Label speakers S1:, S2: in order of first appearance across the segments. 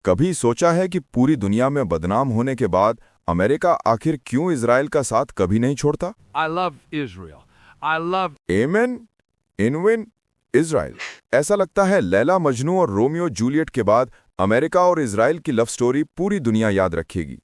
S1: कभी सोचा है कि पूरी दुनिया में बदनाम होने के बाद अमेरिका आखिर क्यों इजराइल का साथ कभी नहीं छोड़ता?
S2: I love Israel. I love
S1: एमेन, इनविन, इजराइल। ऐसा लगता है लैला मजनू और रोमियो जूलियट के बाद अमेरिका और इजराइल की लव स्टोरी पूरी दुनिया याद रखेगी।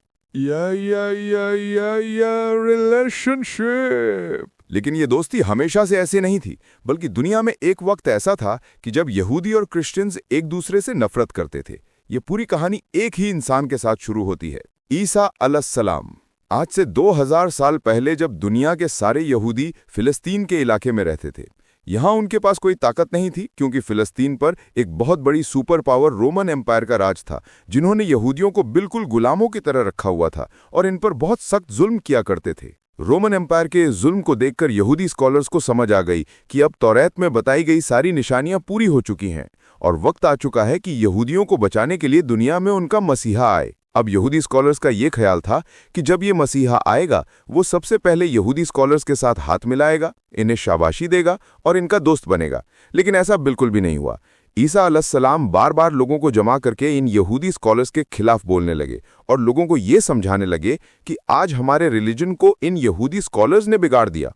S2: रिलेशनशिप।
S1: लेकिन ये दोस्ती हमेशा से ऐसे नहीं थी, बल्कि दुनिया में एक वक्त ऐसा था कि जब यहूदी और क्रिश्चियंस एक दूसरे से नफरत करते थे। ये पूरी कहानी एक ही इंसान के साथ शुरू होती है, ईसा अलैहिस्सलाम। आज से 2000 साल पहले जब दुनिया के सारे यहूदी फिलिस्तीन के इलाके में रहते थे। यहाँ उनके पास कोई ताकत नहीं थी, क्योंकि फिलिस्तीन पर एक बहुत बड़ी सुपर पावर रोमन एम्पायर का राज था, जिन्होंने यहूदियों को बिल्कुल गुलामों की तरह रखा हुआ था और इन पर बहुत सख्त जुल्म किया करते थे। रोमन एम्पायर के जुल्म को देखकर यहूदी स्कॉलर्स को समझ आ गई कि अब तौरात में बताई गई सारी निशानियां पूरी हो चुकी हैं और वक्त आ चुका है कि यहूदियों को बचाने के लिए दुनिया में उनका मसीहा आए। अब यहूदी स्कॉलर्स का ये ख्याल था कि जब ये मसीहा आएगा, वो सबसे पहले यहूदी स्कॉलर्स के साथ हाथ मिलाएगा, इन्हें शाबाशी देगा और इनका दोस्त बनेगा। लेकिन ऐसा बिल्कुल भी नहीं हुआ। ईसा अलैहिस्सलाम बार बार लोगों को जमा करके इन यहूदी स्कॉलर्स के खिलाफ बोलने लगे और लोगों को ये समझाने लगे कि आज हमारे रिलीजन को इन यहूदी स्कॉलर्स ने बिगाड़ दिया।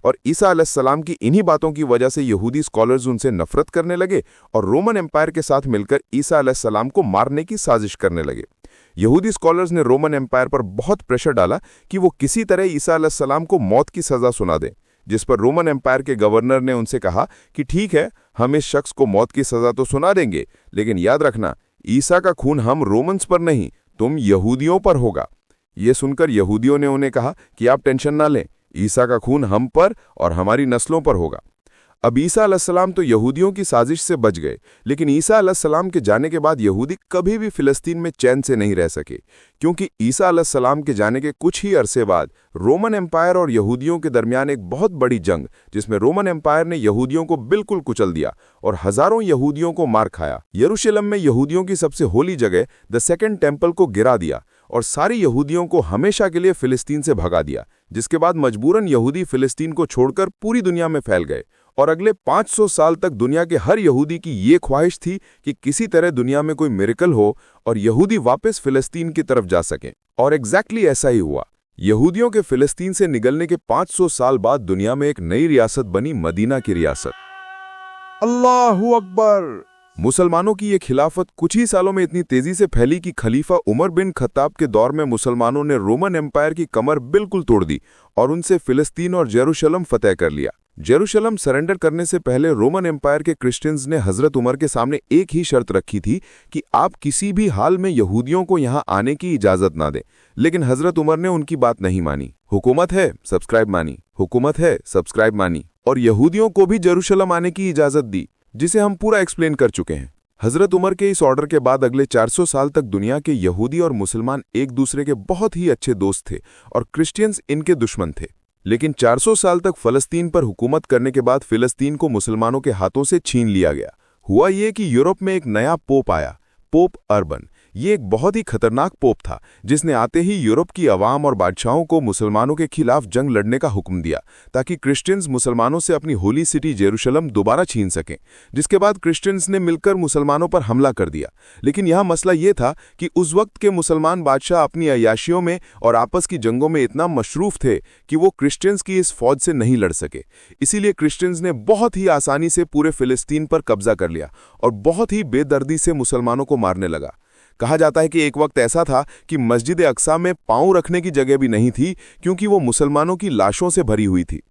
S1: और ईसा अलैहिस्सलाम की इन्हीं बातों की वजह से यहूदी स्कॉलर्स उनसे नफरत करने लगे और रोमन एम्पायर के साथ मिलकर ईसा अलैहिस्सलाम को मारने की साजिश करने लगे। यहूदी स्कॉलर्स ने रोमन एम्पायर पर बहुत प्रेशर डाला कि वो किसी तरह ईसा अलैहिस्सलाम को मौत की सजा सुना दें, जिस पर रोमन एम्पायर के गवर्नर ने उनसे कहा कि ठीक है, हम इस शख्स को मौत की सजा तो सुना देंगे, लेकिन याद रखना, ईसा का खून हम रोमन्स पर नहीं, तुम यहूदियों पर होगा। ये सुनकर यहूदियों ने उन्हें कहा कि आप टेंशन ना लें, ईसा का खून हम पर और हमारी नस्लों पर होगा। अब ईसा अलैहिस्सलाम तो यहूदियों की साजिश से बच गए, लेकिन ईसा अलैहिस्सलाम के जाने के बाद यहूदी कभी भी फिलिस्तीन में चैन से नहीं रह सके, क्योंकि ईसा अलैहिस्सलाम के जाने के कुछ ही अरसे बाद रोमन एम्पायर और यहूदियों के दरमियान एक बहुत बड़ी जंग, जिसमें रोमन एम्पायर ने यहूदियों को बिल्कुल कुचल दिया और हजारों यहूदियों को मार खाया। यरूशलेम में यहूदियों की सबसे होली जगह द सेकंड टेम्पल को गिरा दिया और सारी यहूदियों को हमेशा के लिए फिलिस्तीन से भगा दिया, जिसके बाद मजबूरन यहूदी फिलिस्तीन को छोड़कर पूरी दुनिया में फैल गए। और अगले 500 साल तक दुनिया के हर यहूदी की ये ख्वाहिश थी कि किसी तरह दुनिया में कोई मिरेकल हो और यहूदी वापस फिलिस्तीन की तरफ जा सकें। और एग्जैक्टली ऐसा ही हुआ। यहूदियों के फिलिस्तीन से निकलने के 500 साल बाद दुनिया में एक नई रियासत बनी, मदीना की रियासत।
S2: अल्लाहु अकबर।
S1: मुसलमानों की ये खिलाफत कुछ ही सालों में इतनी तेजी से फैली कि खलीफा उमर बिन खत्ताब के दौर में मुसलमानों ने रोमन एम्पायर की कमर बिल्कुल तोड़ दी और उनसे फिलिस्तीन और जेरूशलम फतेह कर लिया। जेरूशलम सरेंडर करने से पहले रोमन एम्पायर के क्रिश्चियंस ने हजरत उमर के सामने एक ही शर्त रखी थी कि आप किसी भी हाल में यहूदियों को यहां आने की इजाजत ना दें। लेकिन हजरत उमर ने उनकी बात नहीं मानी। हुकूमत है, सब्सक्राइब मानी, हुकूमत है, सब्सक्राइब मानी, और यहूदियों को भी जेरूशलम आने की इजाजत दी, जिसे हम पूरा एक्सप्लेन कर चुके हैं। हजरत उमर के इस ऑर्डर के बाद अगले 400 साल तक दुनिया के यहूदी और मुसलमान एक दूसरे के बहुत ही अच्छे दोस्त थे और क्रिश्चियंस इनके दुश्मन थे। लेकिन 400 साल तक फलस्तीन पर हुकूमत करने के बाद फिलिस्तीन को मुसलमानों के हाथों से छीन लिया गया। हुआ ये कि यूरोप में एक नया पोप आया, पोप अर्बन। ये एक बहुत ही खतरनाक पोप था, जिसने आते ही यूरोप की अवाम और बादशाहों को मुसलमानों के खिलाफ जंग लड़ने का हुक्म दिया, ताकि क्रिश्चियंस मुसलमानों से अपनी होली सिटी जेरूशलम दोबारा छीन सकें। जिसके बाद क्रिश्चियंस ने मिलकर मुसलमानों पर हमला कर दिया। लेकिन यहाँ मसला ये था कि उस वक्त के मुसलमान बादशाह अपनी अय्याशियों में और आपस की जंगों में इतना मशरूफ थे कि वो क्रिश्चियंस की इस फौज से नहीं लड़ सके। इसीलिए क्रिश्चियंस ने बहुत ही आसानी से पूरे फिलिस्तीन पर कब्जा कर लिया और बहुत ही बेदर्दी से मुसलमानों को मारने लगा। कहा जाता है कि एक वक्त ऐसा था कि मस्जिद अक्सा में पांव रखने की जगह भी नहीं थी, क्योंकि वो मुसलमानों की लाशों से भरी हुई थी।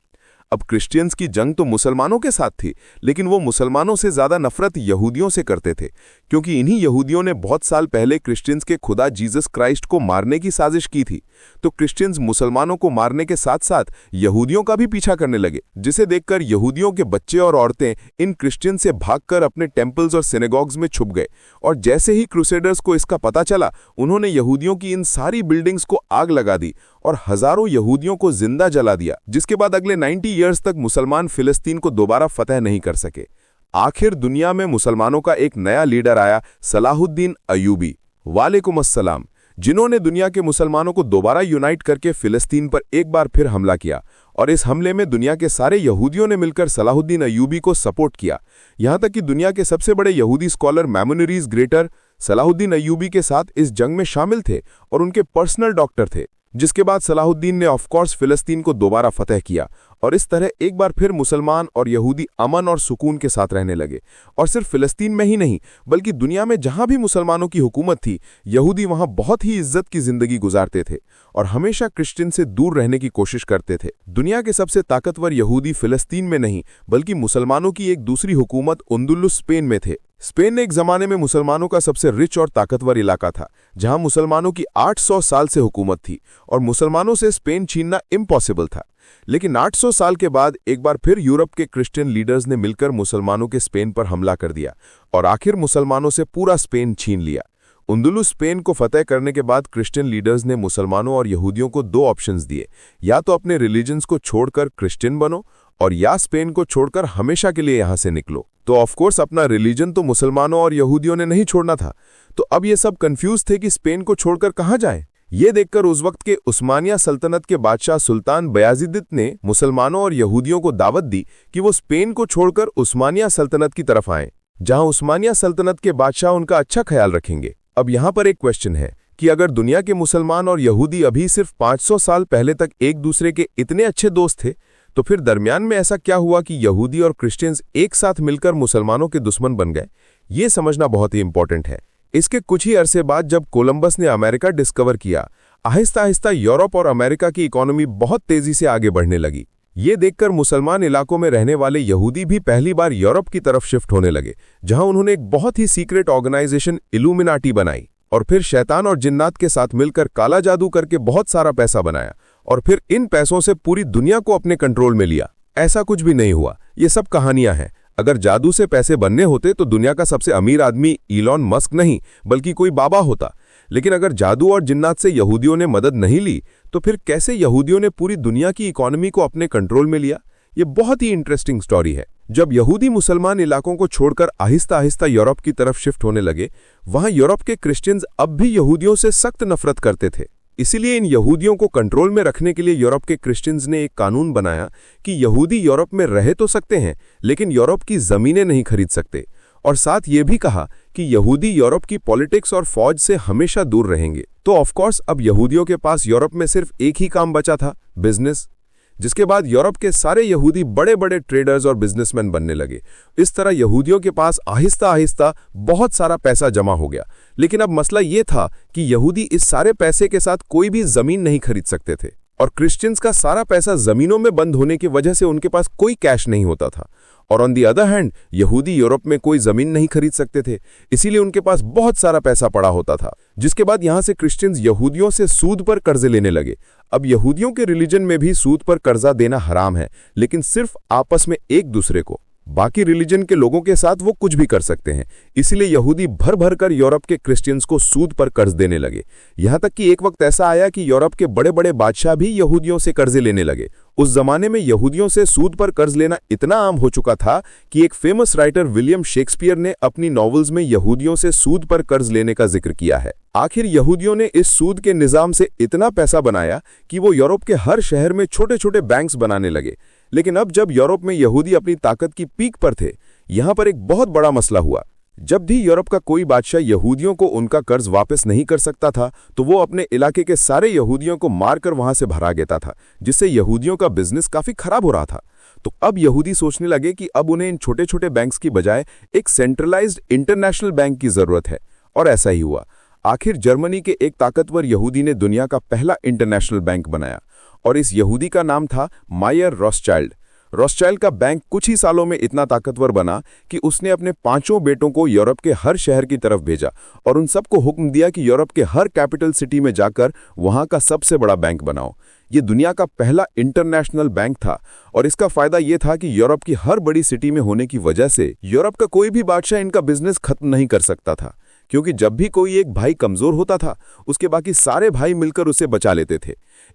S1: अब क्रिश्चियंस की जंग तो मुसलमानों के साथ थी, लेकिन वो मुसलमानों से ज्यादा नफरत यहूदियों से करते थे, क्योंकि इन्हीं यहूदियों ने बहुत साल पहले क्रिश्चियंस के खुदा जीसस क्राइस्ट को मारने की साजिश की थी। तो क्रिश्चियंस मुसलमानों को मारने के साथ साथ यहूदियों का भी पीछा करने लगे, जिसे देखकर यहूदियों के बच्चे और औरतें इन क्रिश्चियन से भागकर अपने टेम्पल्स और सिनेगॉग्स में छुप गए। और जैसे ही क्रूसेडर्स को इसका पता चला, उन्होंने यहूदियों की इन सारी बिल्डिंग्स को आग लगा दी और हजारों यहूदियों को जिंदा जला दिया, जिसके बाद अगले 90 ईयर्स तक मुसलमान फिलिस्तीन को दोबारा फतह नहीं कर सके। आखिर दुनिया में मुसलमानों का एक नया लीडर आया, सलाहुद्दीन अय्यूबी, वालेकुम अस्सलाम, जिन्होंने दुनिया के मुसलमानों को दोबारा यूनाइट करके फिलिस्तीन पर एक बार फिर हमला किया। और इस हमले में दुनिया के सारे यहूदियों ने मिलकर सलाहुद्दीन अय्यूबी को सपोर्ट किया। यहां तक कि दुनिया के सबसे बड़े यहूदी स्कॉलर मैमोनरीज ग्रेटर सलाहुद्दीन अय्यूबी के साथ इस जंग में शामिल थे और उनके पर्सनल डॉक्टर थे, जिसके बाद सलाहुद्दीन ने ऑफ कोर्स फिलिस्तीन को दोबारा फतह किया और इस तरह एक बार फिर मुसलमान और यहूदी अमन और सुकून के साथ रहने लगे। और सिर्फ फिलिस्तीन में ही नहीं बल्कि दुनिया में जहां भी मुसलमानों की हुकूमत थी, यहूदी वहां बहुत ही इज्जत की जिंदगी गुजारते थे और हमेशा क्रिश्चियन से दूर रहने की कोशिश करते थे। दुनिया के सबसे ताकतवर यहूदी फिलिस्तीन में नहीं बल्कि मुसलमानों की एक दूसरी हुकूमत अंदलुस स्पेन में थे। स्पेन एक जमाने में मुसलमानों का सबसे रिच और ताकतवर इलाका था, जहां मुसलमानों की 800 साल से हुकूमत थी और मुसलमानों से स्पेन छीनना इम्पॉसिबल था। लेकिन 800 साल के बाद एक बार फिर यूरोप के क्रिश्चियन लीडर्स ने मिलकर मुसलमानों के स्पेन पर हमला कर दिया और आखिर मुसलमानों से पूरा स्पेन छीन लिया। अंदलुस स्पेन को फतह करने के बाद क्रिश्चियन लीडर्स ने मुसलमानों और यहूदियों को दो ऑप्शंस दिए, या तो अपने रिलीजन्स को छोड़कर क्रिश्चियन बनो और या स्पेन को छोड़कर हमेशा के लिए यहां से निकलो। तो ऑफ कोर्स अपना रिलीजन तो मुसलमानों और यहूदियों ने नहीं छोड़ना था, तो अब ये सब कंफ्यूज थे कि स्पेन को छोड़कर कहां जाएं। ये देखकर उस वक्त के उस्मानिया सल्तनत के बादशाह सुल्तान बयाजिद ने मुसलमानों और यहूदियों को दावत दी कि वो स्पेन को छोड़कर उस्मानिया सल्तनत की तरफ आएं, जहां उस्मानिया सल्तनत के बादशाह उनका अच्छा ख्याल रखेंगे। अब यहां पर एक क्वेश्चन है कि अगर दुनिया के मुसलमान और यहूदी अभी सिर्फ 500 साल पहले तक एक दूसरे के इतने अच्छे दोस्त थे, तो फिर दरमियान में ऐसा क्या हुआ कि यहूदी और क्रिश्चियंस एक साथ मिलकर मुसलमानों के दुश्मन बन गए? ये समझना बहुत ही इंपॉर्टेंट है। इसके कुछ ही अरसे बाद जब कोलंबस ने अमेरिका डिस्कवर किया, आहिस्ता आहिस्ता यूरोप और अमेरिका की इकोनॉमी बहुत तेजी से आगे बढ़ने लगी। ये देखकर मुसलमान इलाकों में रहने वाले यहूदी भी पहली बार यूरोप की तरफ शिफ्ट होने लगे, जहां उन्होंने एक बहुत ही सीक्रेट ऑर्गेनाइजेशन इल्यूमिनाटी बनाई और फिर शैतान और जिन्नात के साथ मिलकर काला जादू करके बहुत सारा पैसा बनाया और फिर इन पैसों से पूरी दुनिया को अपने कंट्रोल में लिया। ऐसा कुछ भी नहीं हुआ, ये सब कहानियां हैं। अगर जादू से पैसे बनने होते तो दुनिया का सबसे अमीर आदमी इलॉन मस्क नहीं बल्कि कोई बाबा होता। लेकिन अगर जादू और जिन्नात से यहूदियों ने मदद नहीं ली, तो फिर कैसे यहूदियों ने पूरी दुनिया की इकोनॉमी को अपने कंट्रोल में लिया? ये बहुत ही इंटरेस्टिंग स्टोरी है। जब यहूदी मुसलमान इलाकों को छोड़कर आहिस्ता आहिस्ता यूरोप की तरफ शिफ्ट होने लगे, वहां यूरोप के क्रिश्चियंस अब भी यहूदियों से सख्त नफरत करते थे। इसीलिए इन यहूदियों को कंट्रोल में रखने के लिए यूरोप के क्रिश्चियंस ने एक कानून बनाया कि यहूदी यूरोप में रह तो सकते हैं, लेकिन यूरोप की जमीनें नहीं खरीद सकते, और साथ ये भी कहा कि यहूदी यूरोप की पॉलिटिक्स और फौज से हमेशा दूर रहेंगे। तो ऑफ कोर्स अब यहूदियों के पास यूरोप में सिर्फ एक ही काम बचा था, बिजनेस, जिसके बाद यूरोप के सारे यहूदी बड़े बड़े ट्रेडर्स और बिजनेसमैन बनने लगे। इस तरह यहूदियों के पास आहिस्ता आहिस्ता बहुत सारा पैसा जमा हो गया। लेकिन अब मसला ये था कि यहूदी इस सारे पैसे के साथ कोई भी जमीन नहीं खरीद सकते थे और क्रिश्चियंस का सारा पैसा जमीनों में बंद होने की वजह से उनके पास कोई कैश नहीं होता था। और ऑन दी अदर हैंड यहूदी यूरोप में कोई जमीन नहीं खरीद सकते थे, इसीलिए उनके पास बहुत सारा पैसा पड़ा होता था, जिसके बाद यहां से क्रिश्चियंस यहूदियों से सूद पर कर्जे लेने लगे। अब यहूदियों के रिलीजन में भी सूद पर कर्जा देना हराम है, लेकिन सिर्फ आपस में एक दूसरे को, बाकी रिलीजन के लोगों के साथ वो कुछ भी कर सकते हैं। इसीलिए यहूदी भर भर कर यूरोप के क्रिश्चियंस को सूद पर कर्ज देने लगे। यहां तक कि एक वक्त ऐसा आया कि यूरोप के बड़े बड़े बादशाह भी यहूदियों से कर्जे लेने लगे। उस जमाने में यहूदियों से सूद पर कर्ज लेना इतना आम हो चुका था कि एक फेमस राइटर विलियम शेक्सपियर ने अपनी नॉवेल्स में यहूदियों से सूद पर कर्ज लेने का जिक्र किया है। आखिर यहूदियों ने इस सूद के निजाम से इतना पैसा बनाया कि वो यूरोप के हर शहर में छोटे छोटे बैंक्स बनाने लगे। लेकिन अब जब यूरोप में यहूदी अपनी ताकत की पीक पर थे, यहां पर एक बहुत बड़ा मसला हुआ। जब भी यूरोप का कोई बादशाह यहूदियों को उनका कर्ज वापस नहीं कर सकता था, तो वो अपने इलाके के सारे यहूदियों को मारकर वहां से भगा देता था, जिससे यहूदियों का बिजनेस काफी खराब हो रहा था। तो अब यहूदी सोचने लगे कि अब उन्हें इन छोटे छोटे बैंक्स की बजाय एक सेंट्रलाइज्ड इंटरनेशनल बैंक की जरूरत है, और ऐसा ही हुआ। आखिर जर्मनी के एक ताकतवर यहूदी ने दुनिया का पहला इंटरनेशनल बैंक बनाया, और इस यहूदी का नाम था मायर रॉथस्चाइल्ड। रॉथस्चाइल्ड का बैंक कुछ ही सालों में इतना ताकतवर बना कि उसने अपने 5 बेटों को यूरोप के हर शहर की तरफ भेजा और उन सबको हुक्म दिया कि यूरोप के हर कैपिटल सिटी में जाकर वहां का सबसे बड़ा बैंक बनाओ। ये दुनिया का पहला इंटरनेशनल बैंक था, और इसका फायदा ये था कि यूरोप की हर बड़ी सिटी में होने की वजह से यूरोप का कोई भी बादशाह इनका बिजनेस खत्म नहीं कर सकता था, क्योंकि जब भी कोई एक भाई कमजोर होता था, उसके बाकी सारे भाई मिलकर उसे बचा लेते थे।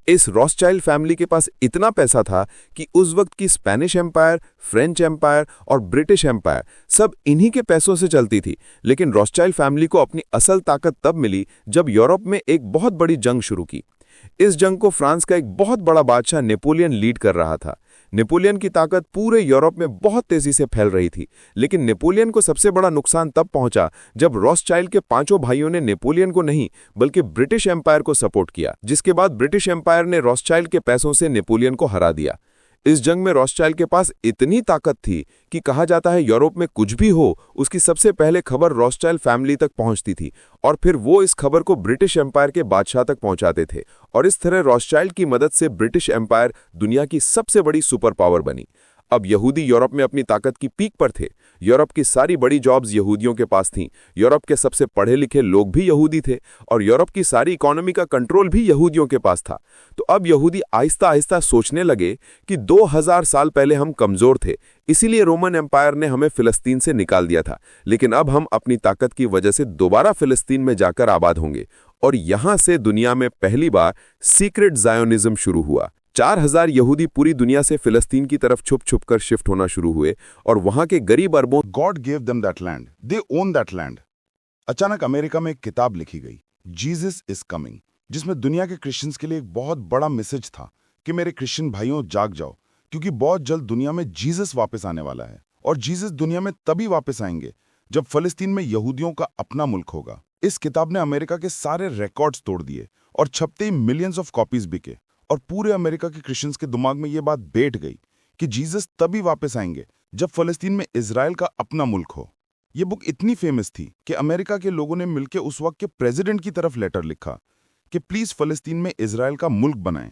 S1: इस रॉथस्चाइल्ड फैमिली के पास इतना पैसा था कि उस वक्त की स्पेनिश एम्पायर, फ्रेंच एम्पायर और ब्रिटिश एम्पायर सब इन्हीं के पैसों से चलती थी। लेकिन रॉथस्चाइल्ड फैमिली को अपनी असल ताकत तब मिली जब यूरोप में एक बहुत बड़ी जंग शुरू की। इस जंग को फ्रांस का एक बहुत बड़ा बादशाह नेपोलियन लीड कर रहा था। नेपोलियन की ताकत पूरे यूरोप में बहुत तेजी से फैल रही थी, लेकिन नेपोलियन को सबसे बड़ा नुकसान तब पहुंचा जब रॉथस्चाइल्ड के पांचों भाइयों ने नेपोलियन को नहीं बल्कि ब्रिटिश एम्पायर को सपोर्ट किया, जिसके बाद ब्रिटिश एम्पायर ने रॉथस्चाइल्ड के पैसों से नेपोलियन को हरा दिया। इस जंग में रॉथस्चाइल्ड के पास इतनी ताकत थी कि कहा जाता है यूरोप में कुछ भी हो उसकी सबसे पहले खबर रॉथस्चाइल्ड फैमिली तक पहुंचती थी और फिर वो इस खबर को ब्रिटिश एम्पायर के बादशाह तक पहुंचाते थे, और इस तरह रॉथस्चाइल्ड की मदद से ब्रिटिश एम्पायर दुनिया की सबसे बड़ी सुपर पावर बनी। अब यहूदी यूरोप में अपनी ताकत की पीक पर थे। यूरोप की सारी बड़ी जॉब्स यहूदियों के पास थीं। यूरोप के सबसे पढ़े लिखे लोग भी यहूदी थे और यूरोप की सारी इकोनॉमी का कंट्रोल भी यहूदियों के पास था। तो अब यहूदी आहिस्ता आहिस्ता सोचने लगे कि 2000 साल पहले हम कमजोर थे, इसीलिए रोमन एम्पायर ने हमें फिलिस्तीन से निकाल दिया था, लेकिन अब हम अपनी ताकत की वजह से दोबारा फिलिस्तीन में जाकर आबाद होंगे। और यहां से दुनिया में पहली बार सीक्रेट ज़ायोनिज्म शुरू हुआ। 4000 यहूदी पूरी दुनिया से फिलिस्तीन की तरफ छुप छुप कर शिफ्ट होना शुरू हुए और वहां के गरीब अरबों
S3: God gave them that land. They own that land. अचानक अमेरिका में एक किताब लिखी गई, जीसस इज कमिंग, जिसमें दुनिया के क्रिश्चियंस के लिए एक बहुत बड़ा मैसेज था कि मेरे क्रिश्चियन भाइयों जाग जाओ, क्योंकि बहुत जल्द दुनिया में जीसस वापस आने वाला है। और जीसस दुनिया में तभी वापस आएंगे जब फलस्तीन में यहूदियों का अपना मुल्क होगा। इस किताब ने अमेरिका के सारे रिकॉर्ड्स तोड़ दिए और छपते ही मिलियंस ऑफ कॉपीज बिके और पूरे अमेरिका के क्रिश्चियंस के दिमाग में यह बात बैठ गई कि जीसस तभी वापस आएंगे जब फलस्तीन में इजराइल का अपना मुल्क हो। यह बुक इतनी फेमस थी कि अमेरिका के लोगों ने मिलकर उस वक्त के प्रेसिडेंट की तरफ लेटर लिखा कि प्लीज फलस्तीन में इजराइल का मुल्क बनाएं।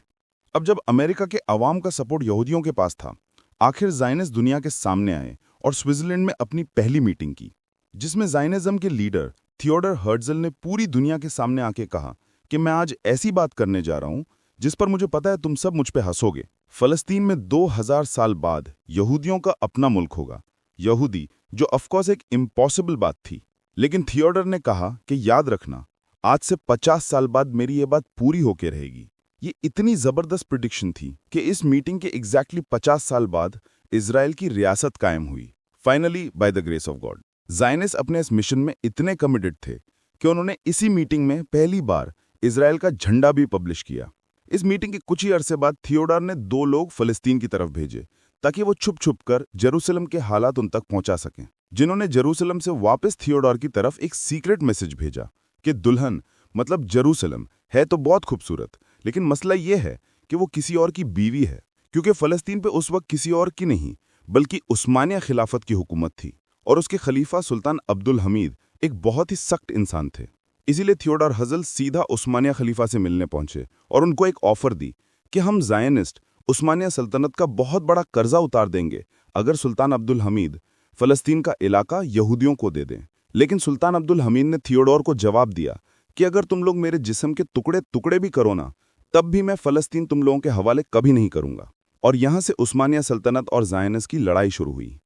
S3: अब जब अमेरिका के अवाम का सपोर्ट यहूदियों के पास था, आखिर ज़ायनिस्ट दुनिया के सामने आए और स्विट्जरलैंड में अपनी पहली मीटिंग की, जिसमें ज़ायनिज्म के लीडर थियोडर हर्ट्ज़ल ने पूरी दुनिया के सामने आके कहा कि मैं आज ऐसी बात करने जा रहा हूं जिस पर मुझे पता है तुम सब मुझ पे हंसोगे। फलस्तीन में 2000 साल बाद यहूदियों का अपना मुल्क होगा। यहूदी, जो ऑफकोर्स एक इम्पॉसिबल बात थी, लेकिन थियोडर ने कहा कि याद रखना, आज से 50 साल बाद मेरी ये बात पूरी होके रहेगी। ये इतनी जबरदस्त प्रिडिक्शन थी कि इस मीटिंग के एग्जैक्टली 50 साल बाद इजराइल की रियासत कायम हुई, finally by the grace of God. Zionist अपने इस मिशन में इतने कमिटेड थे कि उन्होंने इसी मीटिंग में पहली बार इजराइल का झंडा भी पब्लिश किया। इस मीटिंग के कुछ ही अरसे बाद थियोडर ने 2 लोग फलस्तीन की तरफ भेजे ताकि वो छुप छुप कर जेरूसलम के हालात उन तक पहुंचा सकें, जिन्होंने जेरूसलम से वापस थियोडर की तरफ एक सीक्रेट मैसेज भेजा कि दुल्हन मतलब जेरूसलम है तो बहुत खूबसूरत, लेकिन मसला ये है कि वो किसी और की बीवी है, क्योंकि फलस्तीन पे उस वक्त किसी और की नहीं बल्कि उस्मानिया खिलाफत की हुकूमत थी और उसके खलीफा सुल्तान अब्दुल हमीद एक बहुत ही सख्त इंसान थे। इसीलिए थियोडर हर्ट्ज़ल सीधा उस्मानिया खलीफा से मिलने पहुंचे और उनको एक ऑफर दी कि हम ज़ायनिस्ट उस्मानिया सल्तनत का बहुत बड़ा कर्जा उतार देंगे अगर सुल्तान अब्दुल हमीद फलस्तीन का इलाका यहूदियों को दे दें। लेकिन सुल्तान अब्दुल हमीद ने थियोडोर को जवाब दिया कि अगर तुम लोग मेरे जिस्म के टुकड़े टुकड़े भी करो ना, तब भी मैं फलस्तीन तुम लोगों के हवाले कभी नहीं करूंगा। और यहां से उस्मानिया सल्तनत और ज़ायनिस्ट की लड़ाई शुरू हुई।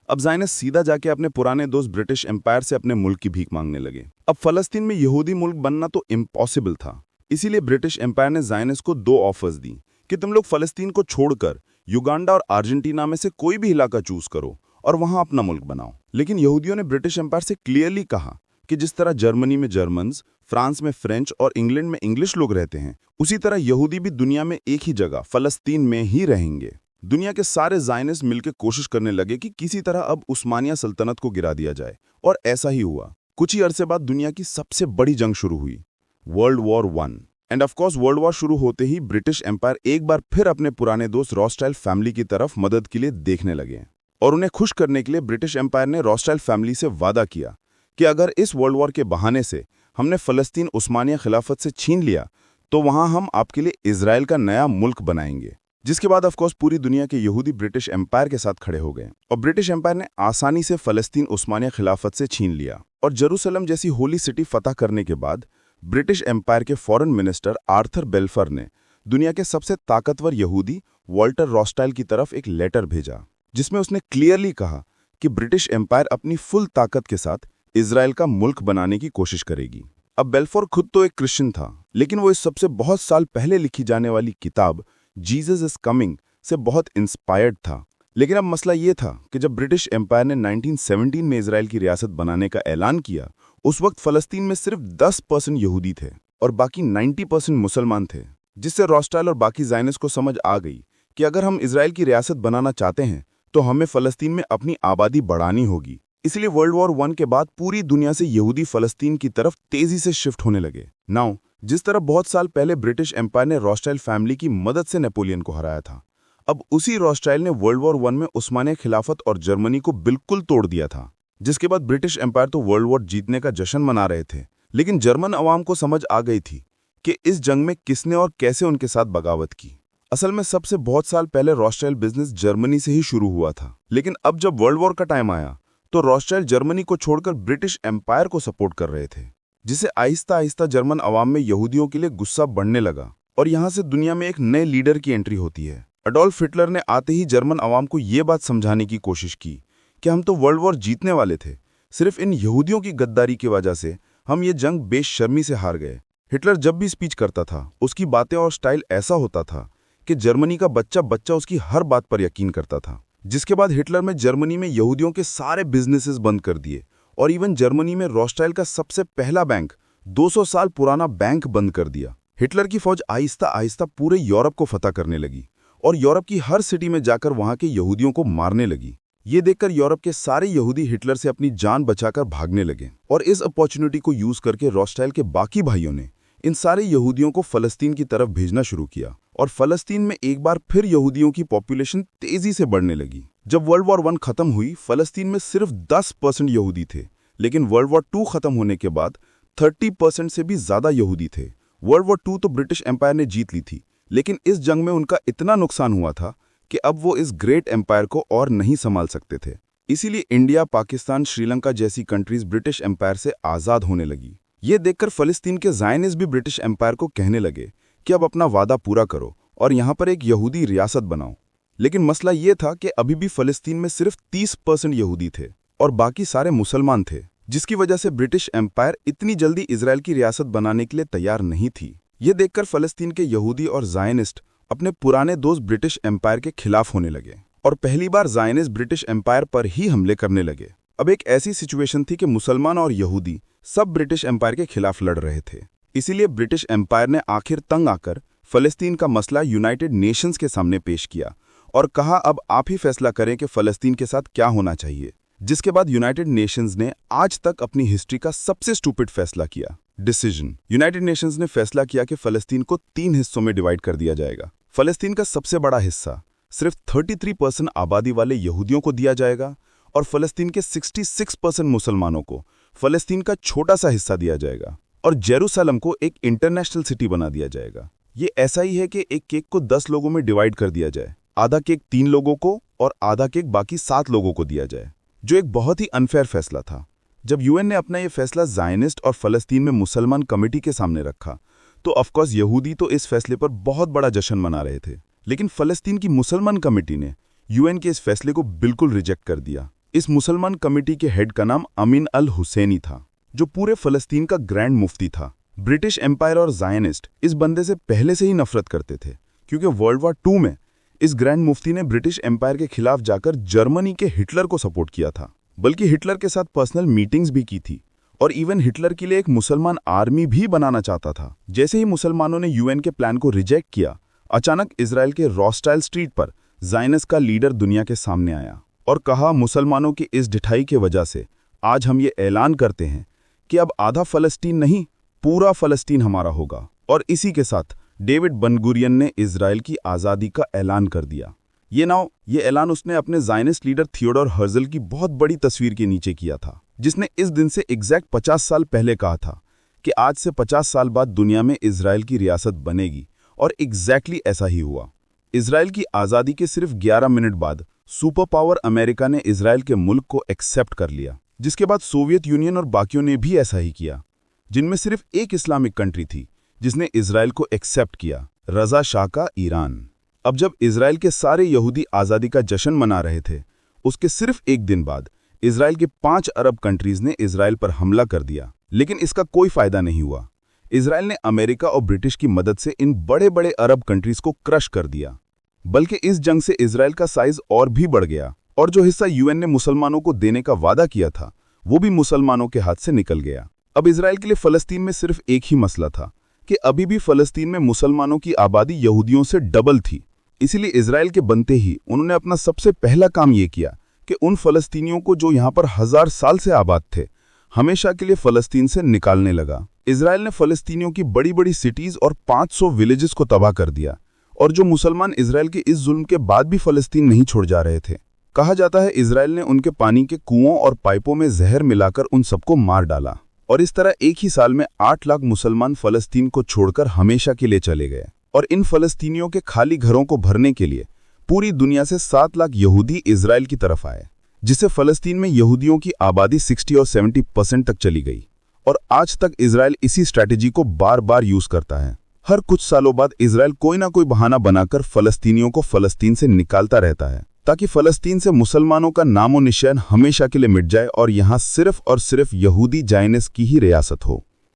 S3: अब ज़ायनिस्ट सीधा जाके अपने पुराने दोस्त ब्रिटिश एम्पायर से अपने मुल्क की भीख मांगने लगे। अब फलस्तीन में यहूदी मुल्क बनना तो इम्पॉसिबल था, इसीलिए ब्रिटिश एम्पायर ने ज़ायनिस्ट को 2 ऑफर्स दी कि तुम लोग फलस्तीन को छोड़कर युगांडा और अर्जेंटीना में से कोई भी इलाका चूज करो और वहां अपना मुल्क बनाओ। लेकिन यहूदियों ने ब्रिटिश एम्पायर से क्लियरली कहा कि जिस तरह जर्मनी में जर्मन्स, फ्रांस में फ्रेंच और इंग्लैंड में इंग्लिश लोग रहते हैं, उसी तरह यहूदी भी दुनिया में एक ही जगह फलस्तीन में ही रहेंगे। दुनिया के सारे ज़ायनिस्ट मिलकर कोशिश करने लगे कि किसी तरह अब उस्मानिया सल्तनत को गिरा दिया जाए, और ऐसा ही हुआ। कुछ ही अरसे बाद दुनिया की सबसे बड़ी जंग शुरू हुई, world war 1। End of course world war शुरू होते ही ब्रिटिश एम्पायर एक बार फिर अपने पुराने दोस्त रॉथस्चाइल्ड फैमिली की तरफ मदद के लिए देखने लगे, और उन्हें खुश करने के लिए ब्रिटिश एम्पायर ने रॉथस्चाइल्ड फैमिली से वादा किया कि अगर इस वर्ल्ड वॉर के बहाने से हमने फलस्तीन उस्मानिया खिलाफत से छीन लिया तो वहां हम आपके लिए इजराइल का नया मुल्क बनाएंगे। जिसके बाद ऑफकोर्स पूरी दुनिया के यहूदी ब्रिटिश एम्पायर के साथ खड़े हो गए और ब्रिटिश एम्पायर ने आसानी से फलस्तीन उस्मानिया खिलाफत से छीन लिया। और जेरूसलम जैसी होली सिटी फतह करने के बाद ब्रिटिश एम्पायर के फॉरेन मिनिस्टर आर्थर बेल्फर ने दुनिया के सबसे ताकतवर यहूदी वॉल्टर रॉथस्चाइल्ड की तरफ एक लेटर भेजा, जिसमें उसने क्लियरली कहा कि ब्रिटिश एम्पायर अपनी फुल ताकत के साथ इजराइल का मुल्क बनाने की कोशिश करेगी। अब बेल्फोर खुद तो एक क्रिश्चियन था, लेकिन वो इस सबसे बहुत साल पहले लिखी जाने वाली किताब जीसस इज कमिंग से बहुत इंस्पायर्ड था। लेकिन अब मसला ये था कि जब ब्रिटिश एम्पायर ने 1917 में इजराइल की रियासत बनाने का ऐलान किया, उस वक्त फलस्तीन में सिर्फ 10% यहूदी थे और बाकी 90% मुसलमान थे, जिससे रॉथस्चाइल्ड और बाकी ज़ायनिस्ट को समझ आ गई कि अगर हम इजराइल की रियासत बनाना चाहते हैं तो हमें फ़लस्तीन में अपनी आबादी बढ़ानी होगी। इसलिए वर्ल्ड वॉर 1 के बाद पूरी दुनिया से यहूदी फ़लस्तीन की तरफ तेजी से शिफ्ट होने लगे। नाउ जिस तरह बहुत साल पहले ब्रिटिश एम्पायर ने रॉथस्चाइल्ड फैमिली की मदद से नेपोलियन को हराया था, अब उसी रॉथस्चाइल्ड ने वर्ल्ड वॉर 1 में उस्मानिया खिलाफत और जर्मनी को बिल्कुल तोड़ दिया था। जिसके बाद ब्रिटिश एम्पायर तो वर्ल्ड वॉर जीतने का जश्न मना रहे थे, लेकिन जर्मन अवाम को समझ आ गई थी कि इस जंग में किसने और कैसे उनके साथ बगावत की। असल में सबसे बहुत साल पहले रॉथस्चाइल्ड बिजनेस जर्मनी से ही शुरू हुआ था, लेकिन अब जब वर्ल्ड वॉर का टाइम आया तो रॉथस्चाइल्ड जर्मनी को छोड़कर ब्रिटिश एम्पायर को सपोर्ट कर रहे थे, जिससे आहिस्ता आहिस्ता जर्मन अवाम में यहूदियों के लिए गुस्सा बढ़ने लगा और यहाँ से दुनिया में एक नए लीडर की एंट्री होती है। अडोल्फ हिटलर ने आते ही जर्मन अवाम को ये बात समझाने की कोशिश की कि हम तो वर्ल्ड वॉर जीतने वाले थे, सिर्फ इन यहूदियों की गद्दारी की वजह से हम ये जंग बेशर्मी से हार गए। हिटलर जब भी स्पीच करता था उसकी बातें और स्टाइल ऐसा होता था कि जर्मनी का बच्चा बच्चा उसकी हर बात पर यकीन करता था। जिसके बाद हिटलर में जर्मनी में यहूदियों के सारे बिजनेसेस बंद कर दिए और इवन जर्मनी में रॉथस्चाइल्ड का सबसे पहला बैंक, 200 साल पुराना बैंक, बंद कर दिया। हिटलर की फौज आहिस्ता आहिस्ता पूरे यूरोप को फतह करने लगी और यूरोप की हर सिटी में जाकर वहां के यहूदियों को मारने लगी। ये देखकर यूरोप के सारे यहूदी हिटलर से अपनी जान बचाकर भागने लगे और इस अपॉर्चुनिटी को यूज करके रॉथस्चाइल्ड के बाकी भाइयों ने इन सारे यहूदियों को फ़लस्तीन की तरफ भेजना शुरू किया और फ़लस्तीन में एक बार फिर यहूदियों की पॉपुलेशन तेजी से बढ़ने लगी। जब वर्ल्ड वॉर 1 खत्म हुई, फ़लस्तीन में सिर्फ 10% यहूदी थे, लेकिन वर्ल्ड वॉर 2 खत्म होने के बाद 30% से भी ज्यादा यहूदी थे। वर्ल्ड वॉर 2 तो ब्रिटिश एम्पायर ने जीत ली थी, लेकिन इस जंग में उनका इतना नुकसान हुआ था कि अब वो इस ग्रेट एम्पायर को और नहीं संभाल सकते थे। इसीलिए इंडिया, पाकिस्तान, श्रीलंका जैसी कंट्रीज ब्रिटिश एम्पायर से आज़ाद होने लगी। ये देखकर फ़लस्तीन के ज़ायनिस्ट भी ब्रिटिश एम्पायर को कहने लगे कि अब अपना वादा पूरा करो और यहाँ पर एक यहूदी रियासत बनाओ। लेकिन मसला ये था कि अभी भी फ़लस्तीन में सिर्फ 30% यहूदी थे और बाकी सारे मुसलमान थे, जिसकी वजह से ब्रिटिश एम्पायर इतनी जल्दी इजराइल की रियासत बनाने के लिए तैयार नहीं थी। ये देखकर फ़लस्तीन के यहूदी और ज़ायनिस्ट अपने पुराने दोस्त ब्रिटिश एम्पायर के खिलाफ होने लगे और पहली बार ज़ायनिस्ट ब्रिटिश एम्पायर पर ही हमले करने लगे। अब एक ऐसी सिचुएशन थी कि मुसलमान और यहूदी सब ब्रिटिश एम्पायर के खिलाफ लड़ रहे थे। इसीलिए ब्रिटिश एम्पायर ने आखिर तंग आकर फ़लस्तीन का मसला यूनाइटेड नेशंस के सामने पेश किया और कहा अब आप ही फैसला करें कि फ़लस्तीन के साथ क्या होना चाहिए। जिसके बाद यूनाइटेड नेशंस ने आज तक अपनी हिस्ट्री का सबसे स्टूपिड फैसला किया, डिसीजन। यूनाइटेड नेशंस ने फैसला किया कि फ़लस्तीन को 3 हिस्सों में डिवाइड कर दिया जाएगा। फ़लस्तीन का सबसे बड़ा हिस्सा सिर्फ 33% आबादी वाले यहूदियों को दिया जाएगा और फ़लस्तीन के 66% मुसलमानों को फ़लस्तीन का छोटा सा हिस्सा दिया जाएगा और जेरूसलम को एक इंटरनेशनल सिटी बना दिया जाएगा। ये ऐसा ही है कि एक केक को 10 लोगों में डिवाइड कर दिया जाए, आधा केक 3 लोगों को और आधा केक बाकी 7 लोगों को दिया जाए, जो एक बहुत ही अनफेयर फैसला था। जब यूएन ने अपना ये फैसला ज़ायनिस्ट और फ़लस्तीन में मुसलमान कमेटी के सामने रखा तो ऑफकोर्स यहूदी तो इस फैसले पर बहुत बड़ा जश्न मना रहे थे, लेकिन फ़लस्तीन की मुसलमान कमेटी ने यूएन के इस फैसले को बिल्कुल रिजेक्ट कर दिया। इस मुसलमान कमेटी के हेड का नाम अमीन अल हुसैनी था, जो पूरे फ़लस्तीन का ग्रैंड मुफ्ती था। ब्रिटिश एम्पायर और ज़ायनिस्ट इस बंदे से पहले से ही नफरत करते थे, क्योंकि वर्ल्ड वॉर 2 में इस ग्रैंड मुफ्ती ने ब्रिटिश एम्पायर के खिलाफ जाकर जर्मनी के हिटलर को सपोर्ट किया था, बल्कि हिटलर के साथ पर्सनल मीटिंग्स भी की थी और इवन हिटलर के लिए एक मुसलमान आर्मी भी बनाना चाहता था। जैसे ही मुसलमानों ने यूएन के प्लान को रिजेक्ट किया, अचानक इजराइल के रॉथस्चाइल्ड स्ट्रीट पर ज़ायनिस्ट का लीडर दुनिया के सामने आया और कहा, मुसलमानों की इस ढिठाई की वजह से आज हम ये ऐलान करते हैं कि अब आधा फ़लस्तीन नहीं, पूरा फ़लस्तीन हमारा होगा। और इसी के साथ डेविड बन गुरियन ने इजराइल की आज़ादी का ऐलान कर दिया। ये ऐलान उसने अपने ज़ायनिस्ट लीडर थियोडोर हर्जल की बहुत बड़ी तस्वीर के नीचे किया था, जिसने इस दिन से एग्जैक्ट 50 साल पहले कहा था कि आज से 50 साल बाद दुनिया में इजराइल की रियासत बनेगी, और एग्जैक्टली ऐसा ही हुआ। इजराइल की आज़ादी के सिर्फ 11 मिनट बाद सुपर पावर अमेरिका ने इजराइल के मुल्क को एक्सेप्ट कर लिया, जिसके बाद सोवियत यूनियन और बाकियों ने भी ऐसा ही किया, जिनमें सिर्फ एक इस्लामिक कंट्री थी जिसने इजराइल को एक्सेप्ट किया, रज़ा शाह का ईरान। अब जब इजराइल के सारे यहूदी आज़ादी का जश्न मना रहे थे, उसके सिर्फ एक दिन बाद इजराइल के 5 अरब कंट्रीज ने इजराइल पर हमला कर दिया, लेकिन इसका कोई फायदा नहीं हुआ। इजराइल ने अमेरिका और ब्रिटिश की मदद से इन बड़े बड़े अरब कंट्रीज को क्रश कर दिया, बल्कि इस जंग से इजराइल का साइज और भी बढ़ गया और जो हिस्सा यूएन ने मुसलमानों को देने का वादा किया था, वो भी मुसलमानों के हाथ से निकल गया। अब इजराइल के लिए फ़लस्तीन में सिर्फ एक ही मसला था कि अभी भी फ़लस्तीन में मुसलमानों की आबादी यहूदियों से डबल थी। इसीलिए इजराइल के बनते ही उन्होंने अपना सबसे पहला काम ये किया कि उन फलस्तीनियों को जो यहाँ पर 1000 साल से आबाद थे, हमेशा के लिए फलस्तीन से निकालने लगा। इजराइल ने फलस्तीनियों की बड़ी बड़ी सिटीज और 500 विलेजेस को तबाह कर दिया, और जो मुसलमान इजराइल के इस जुल्म के बाद भी फलस्तीन नहीं छोड़ जा रहे थे। कहा जाता है इजराइल ने उनके पानी के कुओं और पाइपों में जहर मिलाकर उन सबको मार डाला, और इस तरह एक ही साल में 8 लाख मुसलमान फलस्तीन को छोड़कर हमेशा के लिए चले गए। और इन फलस्तीनियों के खाली घरों को भरने के लिए पूरी दुनिया से 7 लाख यहूदी इजराइल की तरफ आए, जिससे फलस्तीन में यहूदियों की आबादी 60 और 70% तक चली गई। और आज तक इजराइल इसी स्ट्रैटेजी को बार बार यूज करता है। हर कुछ सालों बाद इजराइल कोई ना कोई बहाना बनाकर फलस्तीनियों को फलस्तीन से निकालता रहता है, ताकि फलस्तीन से मुसलमानों का नामो निशान हमेशा के लिए मिट जाए और यहाँ सिर्फ और सिर्फ यहूदी जायनेस की ही रियासत हो।